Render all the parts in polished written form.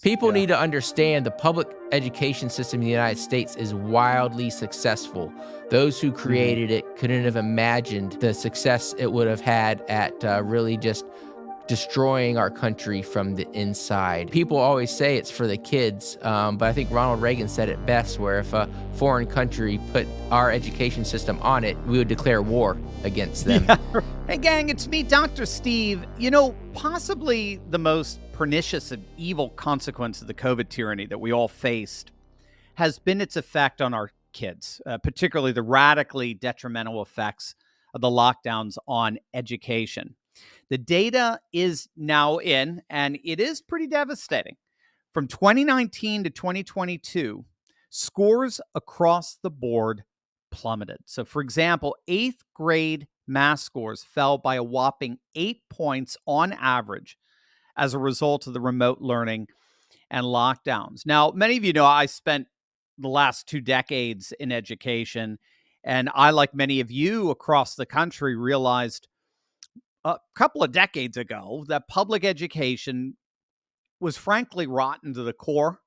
People Yeah. need to understand the public education system in the United States is wildly successful. Those who Mhm. created it couldn't have imagined the success it would have had at really just destroying our country from the inside. People always say it's for the kids, but I think Ronald Reagan said it best, where if a foreign country put our education system on it, we would declare war against them. Yeah. Hey, gang, it's me, Dr. Steve. Possibly the most pernicious and evil consequence of the COVID tyranny that we all faced has been its effect on our kids, particularly the radically detrimental effects of the lockdowns on education. The data is now in, and it is pretty devastating. From 2019 to 2022, scores across the board plummeted. So, for example, eighth grade math scores fell by a whopping 8 points on average as a result of the remote learning and lockdowns. Now, many of you know I spent the last 2 decades in education, and I, like many of you across the country, realized a couple of decades ago that public education was frankly rotten to the core,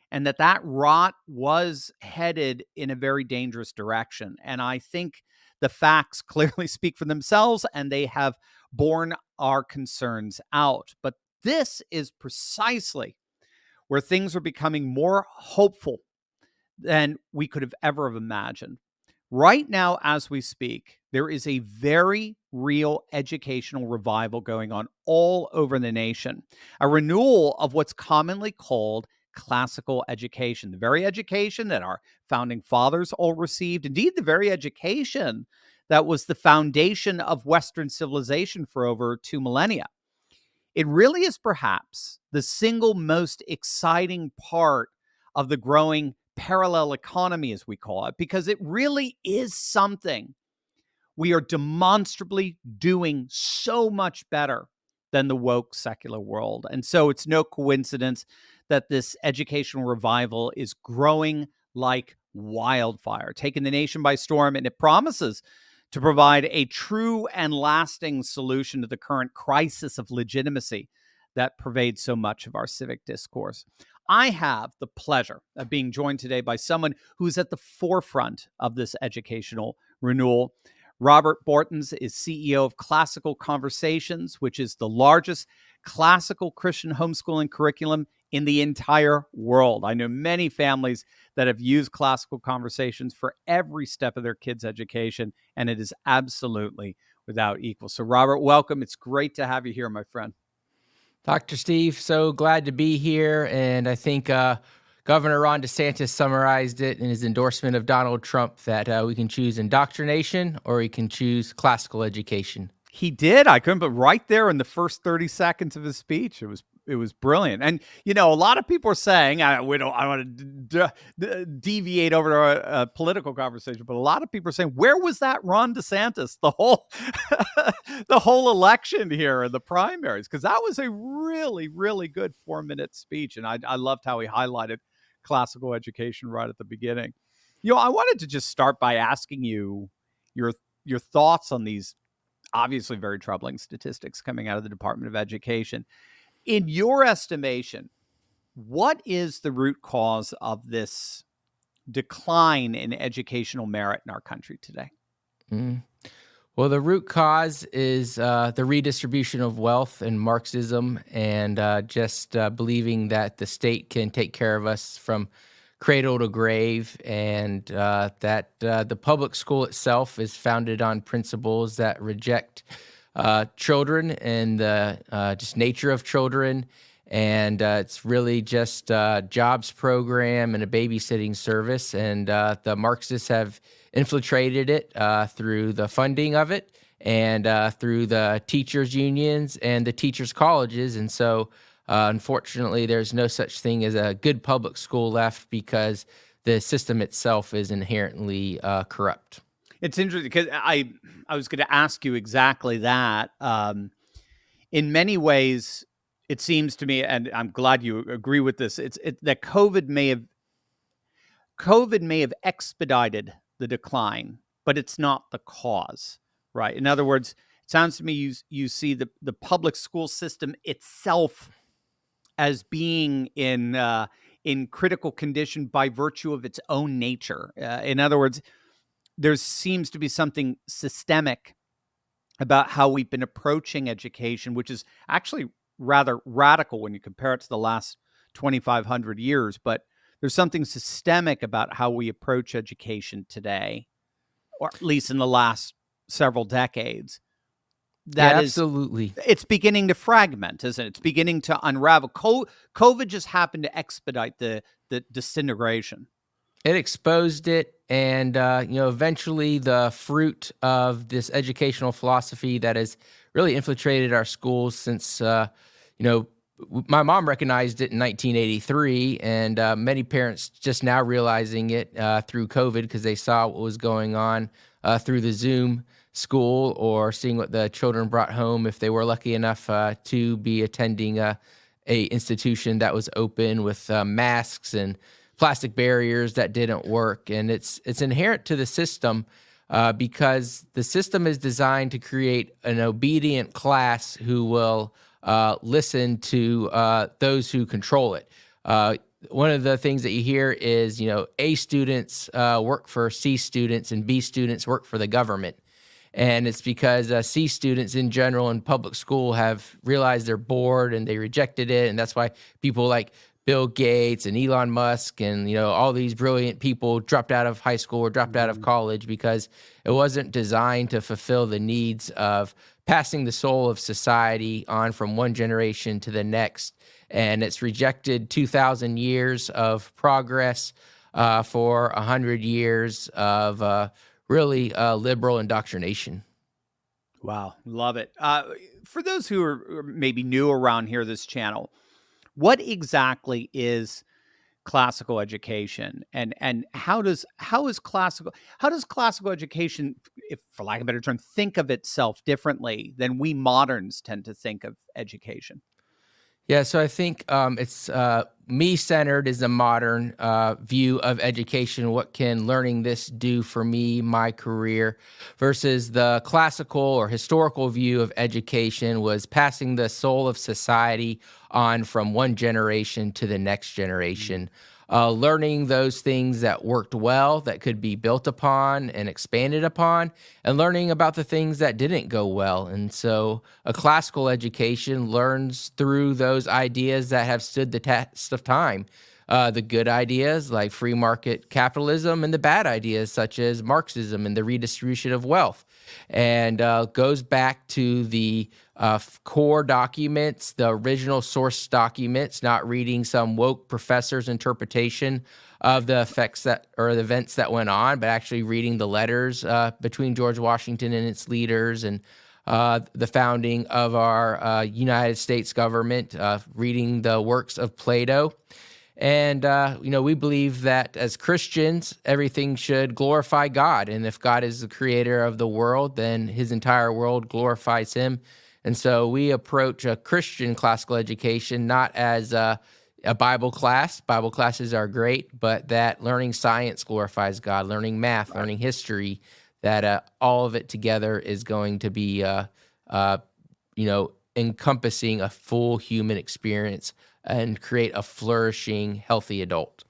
and that rot was headed in a very dangerous direction. And I think the facts clearly speak for themselves, and they have borne our concerns out. But this is precisely where things are becoming more hopeful than we could have ever have imagined. Right now, as we speak, there is a very real educational revival going on all over the nation, a renewal of what's commonly called classical education, the very education that our founding fathers all received, indeed, the very education that was the foundation of Western civilization for over 2 millennia. It really is perhaps the single most exciting part of the growing parallel economy, as we call it, because it really is something we are demonstrably doing so much better than the woke secular world. And so it's no coincidence that this educational revival is growing like wildfire, taking the nation by storm, and it promises to provide a true and lasting solution to the current crisis of legitimacy that pervades so much of our civic discourse. I have the pleasure of being joined today by someone who's at the forefront of this educational renewal. Robert Bortons is CEO of Classical Conversations, which is the largest classical Christian homeschooling curriculum in the entire world. I know many families that have used Classical Conversations for every step of their kids' education, and it is absolutely without equal. So, Robert, welcome. It's great to have you here, my friend. Dr. Steve, so glad to be here. And I think Governor Ron DeSantis summarized it in his endorsement of Donald Trump that we can choose indoctrination or we can choose classical education. He did. I couldn't, but right there in the first 30 seconds of his speech, it was brilliant. And a lot of people are saying, I want to deviate over to a political conversation, but a lot of people are saying, where was that Ron DeSantis the whole the whole election here in the primaries? Because that was a really, really good 4-minute speech, and I loved how he highlighted classical education right at the beginning. I wanted to just start by asking you your your thoughts on these obviously very troubling statistics coming out of the Department of Education. In your estimation, what is the root cause of this decline in educational merit in our country today? Mm. Well, the root cause is the redistribution of wealth and Marxism and just believing that the state can take care of us from cradle to grave, and that the public school itself is founded on principles that reject children and the just nature of children. And it's really just a jobs program and a babysitting service. And the Marxists have infiltrated it through the funding of it and through the teachers' unions and the teachers' colleges. And so, unfortunately, there's no such thing as a good public school left because the system itself is inherently corrupt. It's interesting because I was going to ask you exactly that. In many ways, it seems to me, and I'm glad you agree with this, that COVID may have expedited the decline, but it's not the cause, right? In other words, it sounds to me you see the public school system itself as being in critical condition by virtue of its own nature. In other words, there seems to be something systemic about how we've been approaching education, which is actually rather radical when you compare it to the last 2,500 years. But there's something systemic about how we approach education today, or at least in the last several decades, Yeah, that is, absolutely. it's beginning to fragment, isn't it? It's beginning to unravel. COVID just happened to expedite the disintegration. It exposed it, and eventually the fruit of this educational philosophy that has really infiltrated our schools since you know my mom recognized it in 1983, and many parents just now realizing it through COVID because they saw what was going on through the Zoom school, or seeing what the children brought home if they were lucky enough to be attending a institution that was open with masks and plastic barriers that didn't work. And it's inherent to the system because the system is designed to create an obedient class who will listen to those who control it. One of the things that you hear is, A students work for C students and B students work for the government. And it's because C students in general in public school have realized they're bored and they rejected it. And that's why people like Bill Gates and Elon Musk and all these brilliant people dropped out of high school or dropped out of Mhm. college, because it wasn't designed to fulfill the needs of passing the soul of society on from one generation to the next. And it's rejected 2,000 years of progress for 100 years of really liberal indoctrination. Wow, love it. For those who are maybe new around here, this channel, what exactly is classical education, and how does classical education, if for lack of a better term, think of itself differently than we moderns tend to think of education? Yeah, so I think it's me centered is a modern view of education. What can learning this do for me, my career, versus the classical or historical view of education was passing the soul of society on from one generation to the next Mm. generation. Learning those things that worked well, that could be built upon and expanded upon, and learning about the things that didn't go well. And so a classical education learns through those ideas that have stood the test of time. The good ideas like free market capitalism, and the bad ideas such as Marxism and the redistribution of wealth. And goes back to the core documents, the original source documents, not reading some woke professor's interpretation of the effects that or the events that went on, but actually reading the letters between George Washington and its leaders, and the founding of our United States government, reading the works of Plato. And, we believe that as Christians, everything should glorify God. And if God is the creator of the world, then his entire world glorifies him. And so we approach a Christian classical education not as a Bible class. Bible classes are great, but that learning science glorifies God, learning math, Right. learning history, that all of it together is going to be uh, encompassing a full human experience and create a flourishing, healthy adult.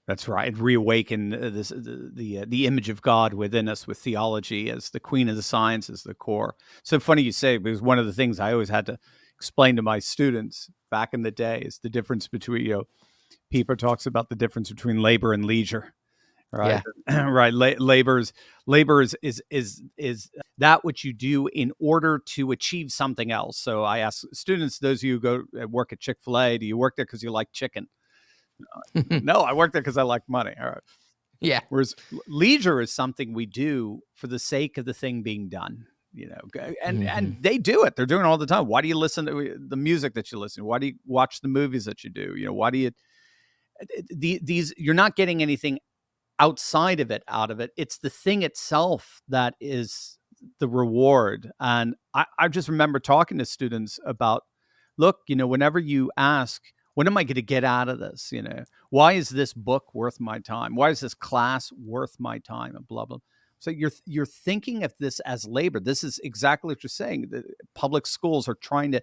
That's right. Reawaken the image of God within us, with theology as the queen of the sciences, the core. So funny you say, because one of the things I always had to explain to my students back in the day is the difference between, Pieper talks about the difference between labor and leisure, right? Yeah. Right. Labor is that which you do in order to achieve something else. So I ask students, those of you who go work at Chick-fil-A, do you work there because you like chicken? No, I work there because I like money. All right. Yeah. Whereas leisure is something we do for the sake of the thing being done, and Hmm. they do it. They're doing it all the time. Why do you listen to the music that you listen to? Why do you watch the movies that you do? Why do you these you're not getting anything outside of it out of it. It's the thing itself that is the reward. And I just remember talking to students about, look, whenever you ask, what am I going to get out of this? Why is this book worth my time? Why is this class worth my time? And blah, blah. So you're thinking of this as labor. This is exactly what you're saying. The public schools are trying to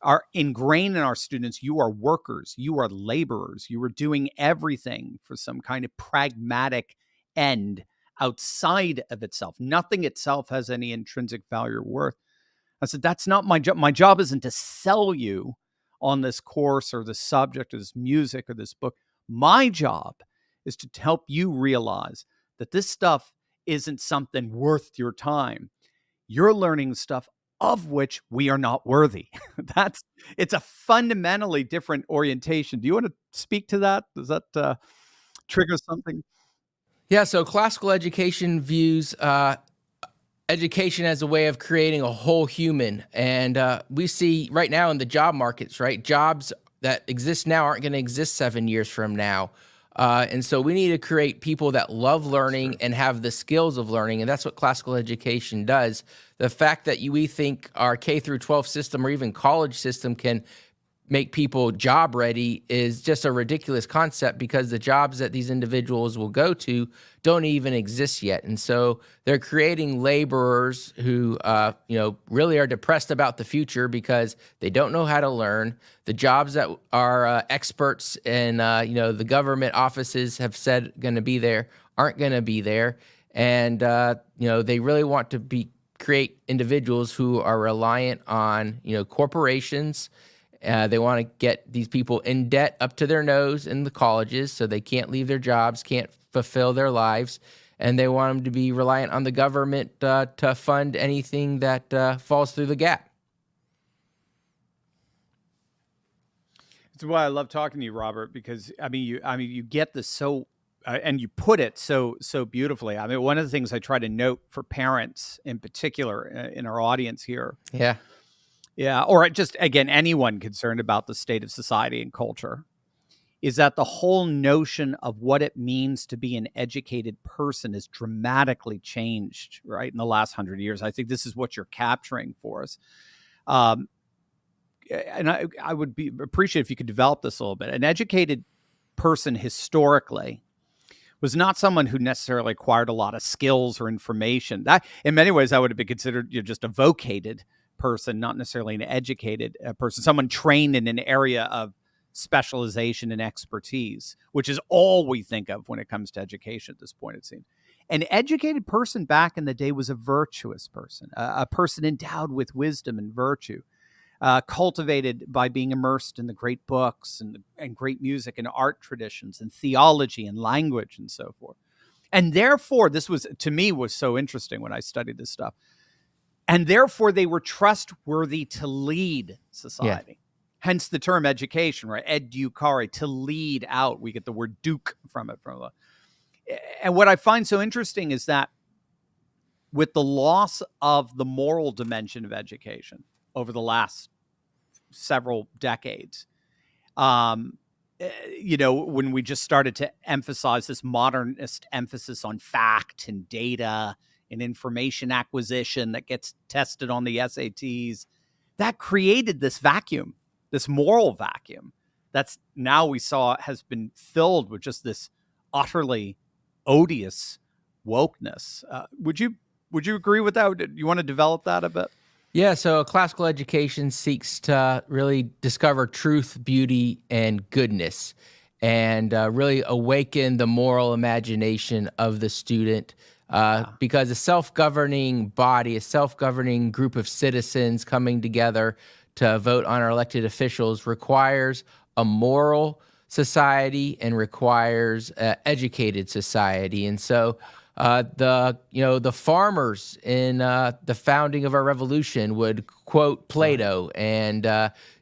are ingrained in our students. You are workers, you are laborers, you are doing everything for some kind of pragmatic end outside of itself. Nothing itself has any intrinsic value or worth. I said, that's not my job. My job isn't to sell you on this course or this subject or this music or this book. My job is to help you realize that this stuff isn't something worth your time. You're learning stuff of which we are not worthy. That's It's a fundamentally different orientation. Do you want to speak to that? Does that trigger something? Yeah, so classical education views education as a way of creating a whole human. And we see right now in the job markets, right? Jobs that exist now aren't going to exist 7 years from now. And so we need to create people that love That's learning true. and have the skills of learning. And that's what classical education does. The fact that we think our K through 12 system or even college system can make people job ready is just a ridiculous concept, because the jobs that these individuals will go to don't even exist yet. And so they're creating laborers who really are depressed about the future because they don't know how to learn. The jobs that are experts and the government offices have said going to be there aren't going to be there. And they really want to create individuals who are reliant on corporations. They want to get these people in debt up to their nose in the colleges so they can't leave their jobs, can't fulfill their lives. And they want them to be reliant on the government to fund anything that falls through the gap. That's why I love talking to you, Robert, because you get this so and you put it so beautifully. I mean, one of the things I try to note for parents in particular in our audience here, Yeah. yeah, or just again anyone concerned about the state of society and culture, is that the whole notion of what it means to be an educated person has dramatically changed, right, in the last 100 years. I think this is what you're capturing for us. Um, and I would appreciate if you could develop this a little bit. An educated person historically was not someone who necessarily acquired a lot of skills or information. That, in many ways, I would have been considered just a vocated person, not necessarily an educated person, someone trained in an area of specialization and expertise, which is all we think of when it comes to education at this point, it seems. An educated person back in the day was a virtuous person, a person endowed with wisdom and virtue, cultivated by being immersed in the great books and great music and art traditions and theology and language and so forth. And therefore, this was, to me, was so interesting when I studied this stuff. And therefore, they were trustworthy to lead Yeah. society. Hence the term education, right? Educare, to lead out. We get the word duke from it. And what I find so interesting is that with the loss of the moral dimension of education over the last several decades, when we just started to emphasize this modernist emphasis on fact and data and information acquisition that gets tested on the SATs, that created this vacuum, this moral vacuum that's now we saw has been filled with just this utterly odious wokeness. Would you agree with that? Do you want to develop that a bit? Yeah, so classical education seeks to really discover truth, beauty, and goodness, and really awaken the moral imagination of the student. Yeah. Because a self governing body, a self governing group of citizens coming together to vote on our elected officials requires a moral society and requires an educated society. And so the farmers in the founding of our revolution would quote Right. Plato and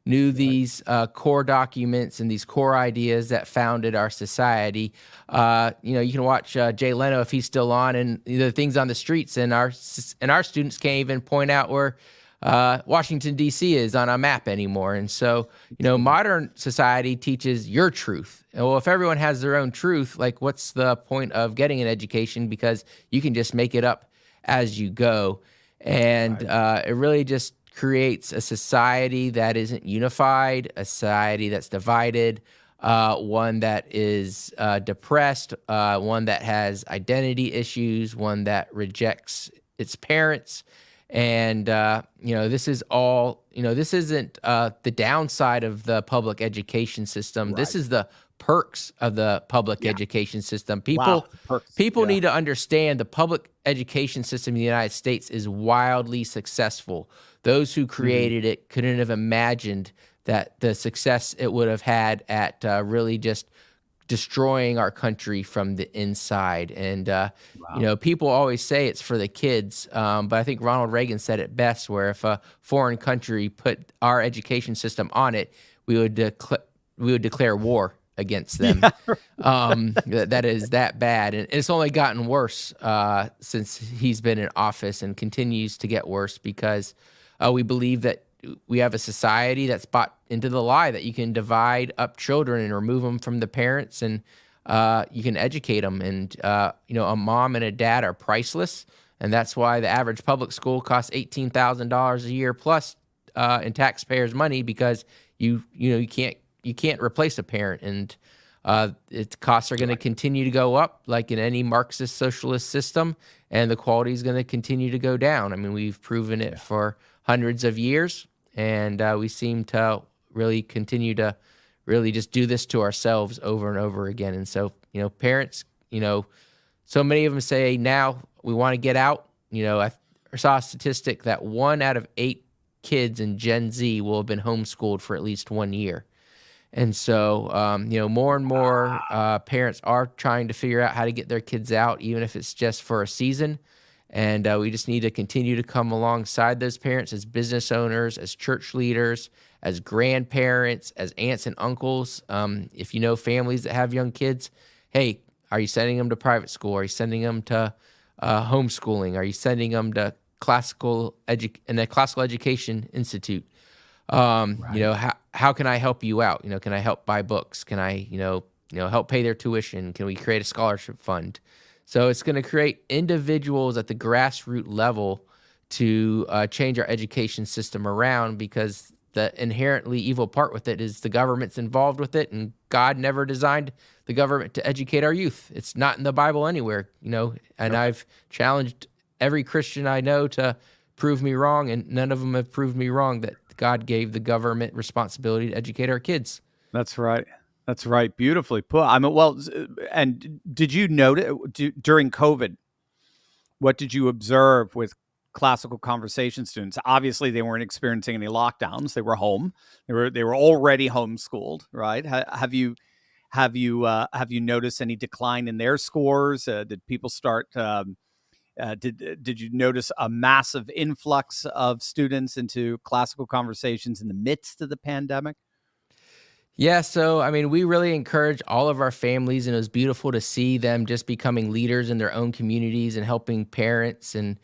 knew Right. these core documents and these core ideas that founded our society. You can watch Jay Leno if he's still on, and the things on the streets, and our students can't even point out where Washington D.C. is on a map anymore. And so, modern society teaches your truth. Well, if everyone has their own truth, like what's the point of getting an education? Because you can just make it up as you go. And Right. it really just creates a society that isn't unified, a society that's divided, one that is depressed, one that has identity issues, one that rejects its parents. And this is all, this isn't the downside of the public education system. This Right. is the perks of the public Yeah. education system. Wow. People The perks. people Yeah. need to understand the public education system in the United States is wildly successful. Those who Mhm. created it couldn't have imagined that the success it would have had at really just destroying our country from the inside. And Wow. people always say it's for the kids, but I think Ronald Reagan said it best, where if a foreign country put our education system on it, we would declare war against them. Yeah. That is that bad, and it's only gotten worse since he's been in office, and continues to get worse because we believe that we have a society that's bought into the lie that you can divide up children and remove them from the parents, and you can educate them. And a mom and a dad are priceless, and that's why the average public school costs $18,000 a year plus in taxpayers' money, because you can't replace a parent, and its costs are going to Right. continue to go up, like in any Marxist socialist system, and the quality is going to continue to go down. I mean, we've proven it Yeah. for hundreds of years, and we seem to really continue to really just do this to ourselves over and over again. And so, parents, so many of them say now we want to get out. I saw a statistic that 1 out of 8 kids in Gen Z will have been homeschooled for at least 1 year. And so, more and more parents are trying to figure out how to get their kids out, even if it's just for a season. And we just need to continue to come alongside those parents as business owners, as church leaders, as grandparents, as aunts and uncles. If you know families that have young kids, hey, are you sending them to private school? Are you sending them to homeschooling? Are you sending them to in a classical education institute? Right. How can I help you out? Can I help buy books? Can I, help pay their tuition? Can we create a scholarship fund? So it's going to create individuals at the grassroots level to change our education system around, because the inherently evil part with it is the government's involved with it, and God never designed the government to educate our youth. It's not in the Bible anywhere, and Yep. I've challenged every Christian I know to prove me wrong, and none of them have proved me wrong that God gave the government responsibility to educate our kids. That's right. That's right. Beautifully put. I mean, well, and did you notice during COVID? What did you observe with classical conversation students? Obviously, they weren't experiencing any lockdowns. They were home. They were already homeschooled, right? Have you noticed any decline in their scores? Did people start? Did you notice a massive influx of students into classical conversations in the midst of the pandemic? Yeah, so I mean, we really encourage all of our families, and it was beautiful to see them just becoming leaders in their own communities and helping parents and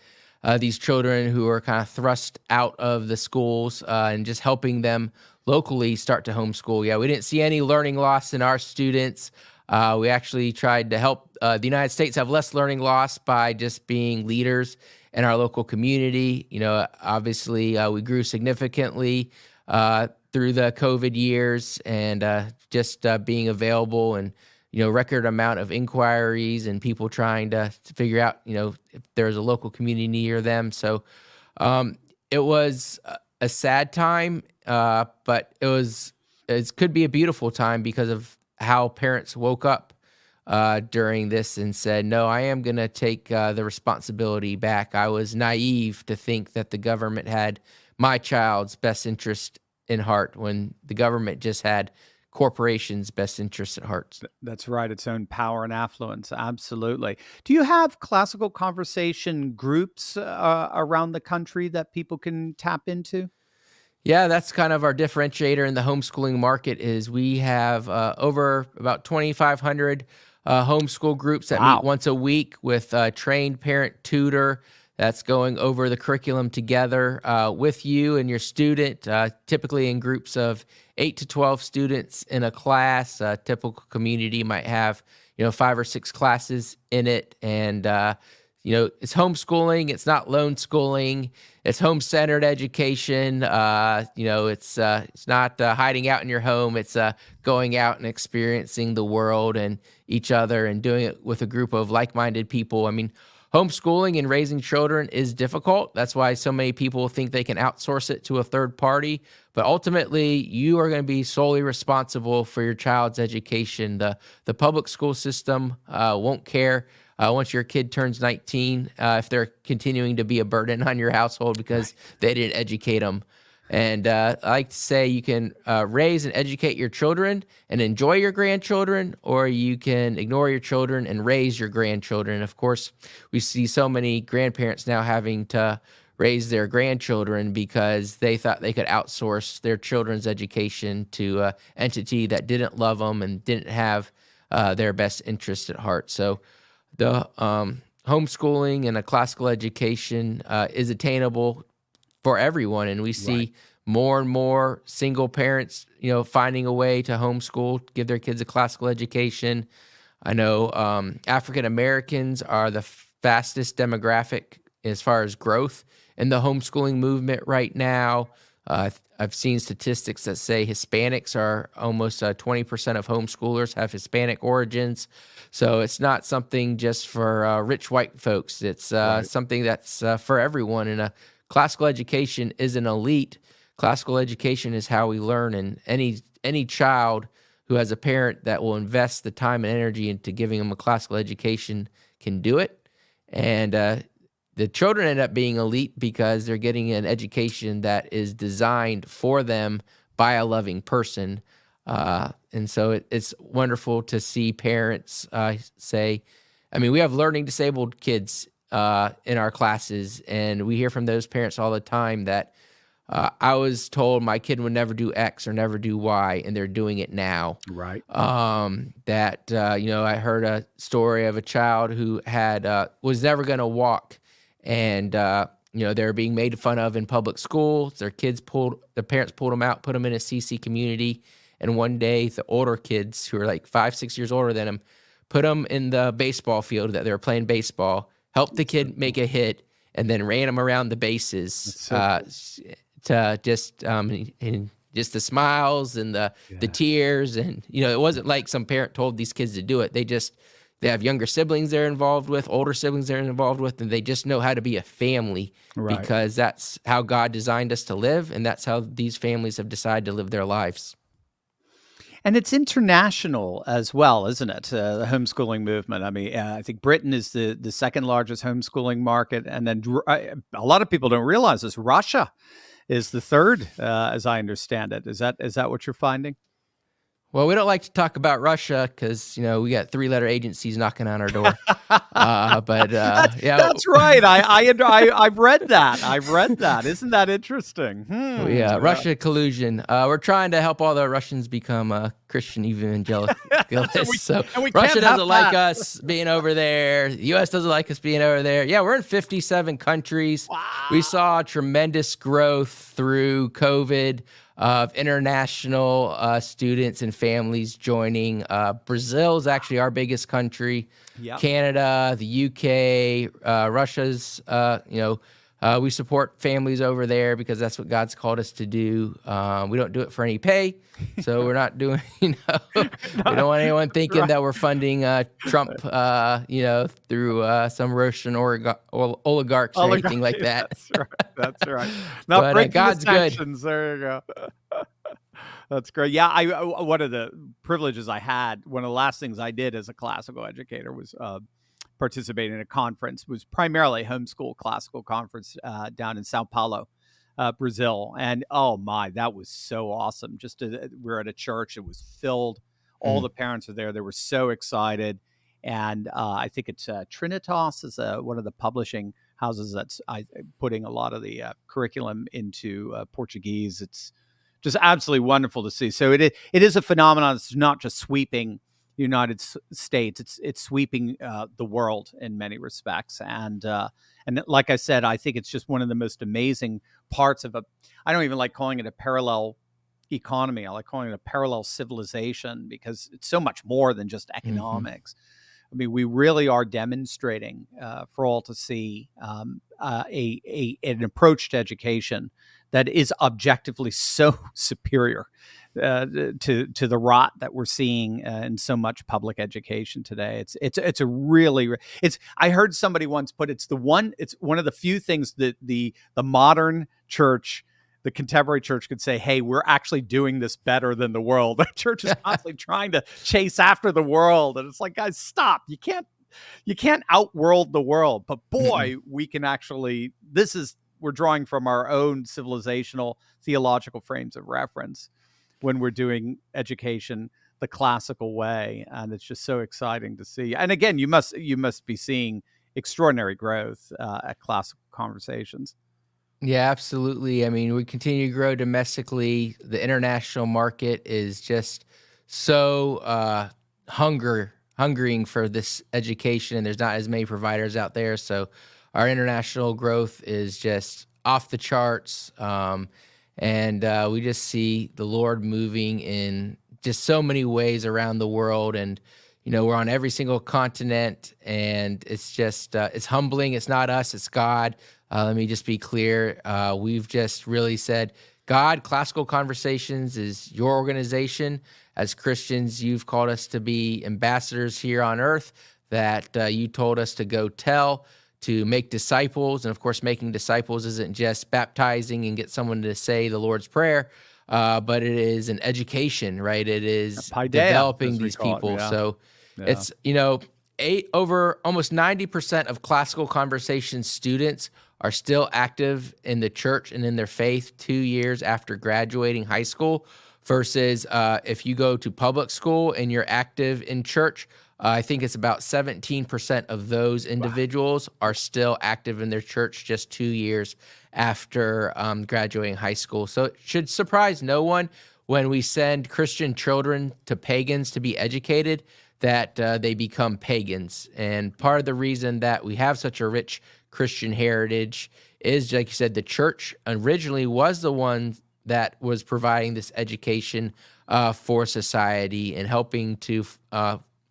these children who are kind of thrust out of the schools, and just helping them locally start to homeschool. Yeah, we didn't see any learning loss in our students. We actually tried to help the United States have less learning loss by just being leaders in our local community. Obviously, we grew significantly through the COVID years, and just being available, and record amount of inquiries and people trying to figure out if there's a local community near them. So it was a sad time, but it could be a beautiful time because of how parents woke up during this and said, "No, I am going to take the responsibility back. I was naive to think that the government had my child's best interest in heart, when the government just had corporations' best interests at heart." That's right. Its own power and affluence. Absolutely. Do you have classical conversation groups around the country that people can tap into? Yeah, that's kind of our differentiator in the homeschooling market. Is we have over about 2,500 homeschool groups that meet Wow. once a week with a trained parent tutor that's going over the curriculum together with you and your student, typically in groups of 8 to 12 students in a class. A typical community might have 5 or 6 classes in it, and it's homeschooling. It's not lone schooling. It's home-centered education. It's not hiding out in your home. It's going out and experiencing the world and each other, and doing it with a group of like-minded people. I mean, homeschooling and raising children is difficult. That's why so many people think they can outsource it to a third party. But ultimately, you are going to be solely responsible for your child's education. The public school system won't care once your kid turns 19 if they're continuing to be a burden on your household because Right. they didn't educate them. And I like to say you can raise and educate your children and enjoy your grandchildren, or you can ignore your children and raise your grandchildren. Of course, we see so many grandparents now having to raise their grandchildren because they thought they could outsource their children's education to an entity that didn't love them and didn't have their best interest at heart. So the homeschooling and a classical education is attainable for everyone, and we Right. see more and more single parents, finding a way to homeschool, give their kids a classical education. I know African Americans are the fastest demographic as far as growth in the homeschooling movement right now. I've seen statistics that say Hispanics are almost 20% of homeschoolers have Hispanic origins. So it's not something just for rich white folks. It's Right. something that's for everyone. And a classical education is an elite. Classical education is how we learn, and any child who has a parent that will invest the time and energy into giving them a classical education can do it. And the children end up being elite because they're getting an education that is designed for them by a loving person. And so it's wonderful to see parents say, I mean, we have learning disabled kids in our classes, and we hear from those parents all the time that I was told my kid would never do X or never do Y, and they're doing it now. Right. I heard a story of a child who had was never going to walk, and they were being made fun of in public school. Their parents pulled them out, put them in a CC community, and one day the older kids who were like 5, 6 years older than him put them in the baseball field that they were playing baseball, helped the That's so kid cool. make a hit, and then ran him around the bases. That's so cool. To just and just the smiles and the Yeah. tears, and it wasn't like some parent told these kids to do it. They have younger siblings they're involved with, older siblings they're involved with, and they just know how to be a family Right. because that's how God designed us to live, and that's how these families have decided to live their lives. And it's international as well, isn't it? The homeschooling movement. I mean, I think Britain is the second largest homeschooling market, and then a lot of people don't realize this. Russia is the third, as I understand it. Is that what you're finding? Well, we don't like to talk about Russia because we got three-letter agencies knocking on our door. But yeah, That's right. I've read that. I've read that. Isn't that interesting? Russia collusion. We're trying to help all the Russians become Christian evangelicals. So and we Russia can't have doesn't like that. us being over there. The U.S. doesn't like us being over there. Yeah, we're in 57 countries. We Wow. saw tremendous growth through COVID of international students and families joining. Brazil is actually our biggest country. Yep. Canada, the UK, Russia's, we support families over there because that's what God's called us to do. We don't do it for any pay. So we're not doing, we don't want anyone thinking Right. that we're funding Trump, through some Russian oligarchs or anything like that. That's right. That's right. Not But breaking the God's good. sanctions. There you go. That's great. Yeah, one of the privileges I had, one of the last things I did as a classical educator was participate in a conference. Was primarily a homeschool classical conference down in Sao Paulo, Brazil, and oh my, that was so awesome. We're at a church; it was filled. All Mm, the parents were there; they were so excited, and I think it's Trinitas is one of the publishing houses that's putting a lot of the curriculum into Portuguese. It's just absolutely wonderful to see. So it is a phenomenon that's not just sweeping the United States; it's sweeping the world in many respects. And like I said, I think it's just one of the most amazing parts of a. I don't even like calling it a parallel economy. I like calling it a parallel civilization because it's so much more than just mhm, economics. I mean, we really are demonstrating for all to see an approach to education that is objectively so superior to the rot that we're seeing in so much public education today. It's a really it's. I heard somebody once put it's one of the few things that the modern church, the contemporary church, could say, hey, we're actually doing this better than the world. The church is constantly trying to chase after the world, and it's like, guys, stop. You can't outworld the world, but boy, we can actually. We're drawing from our own civilizational theological frames of reference when we're doing education the classical way, and it's just so exciting to see. And again, you must be seeing extraordinary growth at Classical Conversations. Yeah, absolutely. I mean, we continue to grow domestically. The international market is just so hungering for this education, and there's not as many providers out there. So our international growth is just off the charts, and we just see the Lord moving in just so many ways around the world. And we're on every single continent, and it's just it's humbling. It's not us, it's God. Let me just be clear. We've just really said, God, Classical Conversations is your organization. As Christians, you've called us to be ambassadors here on earth, that you told us to go tell, to make disciples. And of course, making disciples isn't just baptizing and get someone to say the Lord's Prayer, but it is an education, right? It is Paideia, developing as we these call it, people. yeah. So Yeah. it's, over almost 90% of Classical Conversations students are still active in the church and in their faith 2 years after graduating high school, versus if you go to public school and you're active in church, I think it's about 17% of those individuals are still active in their church just 2 years after graduating high school. So it should surprise no one when we send Christian children to pagans to be educated, that they become pagans. And part of the reason that we have such a rich Christian heritage is, like you said, the church originally was the one that was providing this education for society and helping to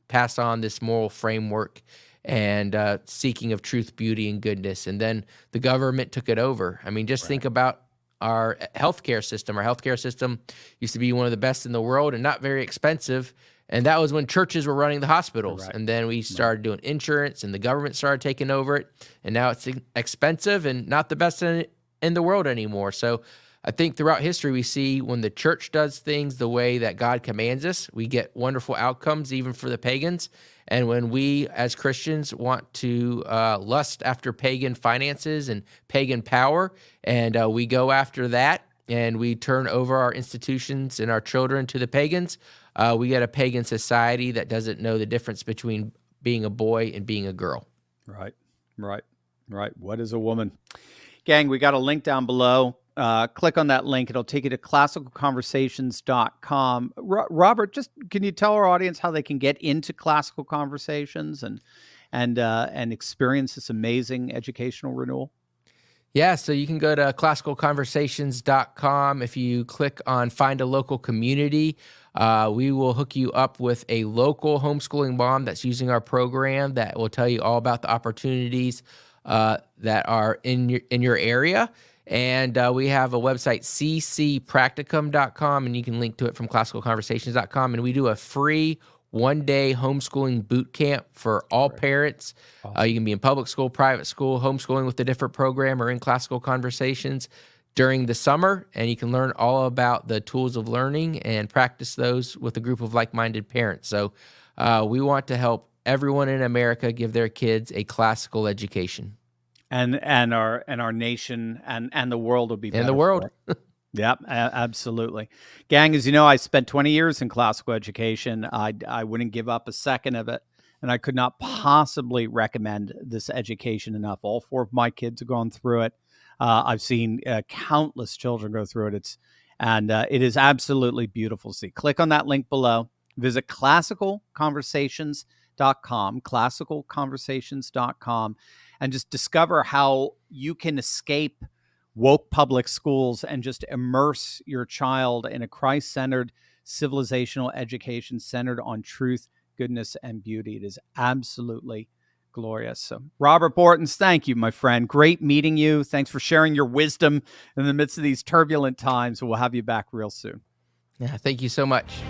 pass on this moral framework and seeking of truth, beauty, and goodness. And then the government took it over. I mean, just think about our healthcare system. Our healthcare system used to be one of the best in the world and not very expensive. And that was when churches were running the hospitals. Correct. And then we started doing insurance, and the government started taking over it. And now it's expensive and not the best in the world anymore. So I think throughout history, we see when the church does things the way that God commands us, we get wonderful outcomes, even for the pagans. And when we as Christians want to lust after pagan finances and pagan power, and we go after that, and we turn over our institutions and our children to the pagans, we get a pagan society that doesn't know the difference between being a boy and being a girl. Right. What is a woman? Gang, we got a link down below. Click on that link. It'll take you to classicalconversations.com. Robert, just can you tell our audience how they can get into Classical Conversations and experience this amazing educational renewal? Yeah, so you can go to classicalconversations.com. If you click on Find a Local Community, we will hook you up with a local homeschooling mom that's using our program that will tell you all about the opportunities that are in your area. And we have a website, ccpracticum.com, and you can link to it from classicalconversations.com. And we do a free one-day homeschooling boot camp for all parents. Awesome. You can be in public school, private school, homeschooling with a different program, or in Classical Conversations during the summer. And you can learn all about the tools of learning and practice those with a group of like-minded parents. So we want to help everyone in America give their kids a classical education. And our nation and the world will be better. And the world. Yep, absolutely. Gang, as you know, I spent 20 years in classical education. I wouldn't give up a second of it, and I could not possibly recommend this education enough. All 4 of my kids have gone through it. I've seen countless children go through it. It is absolutely beautiful to see. Click on that link below. Visit classicalconversations.com, classicalconversations.com, and just discover how you can escape woke public schools and just immerse your child in a Christ-centered civilizational education centered on truth, goodness, and beauty. It is absolutely glorious. So, Robert Bortons, thank you, my friend. Great meeting you. Thanks for sharing your wisdom in the midst of these turbulent times. We'll have you back real soon. Yeah, thank you so much.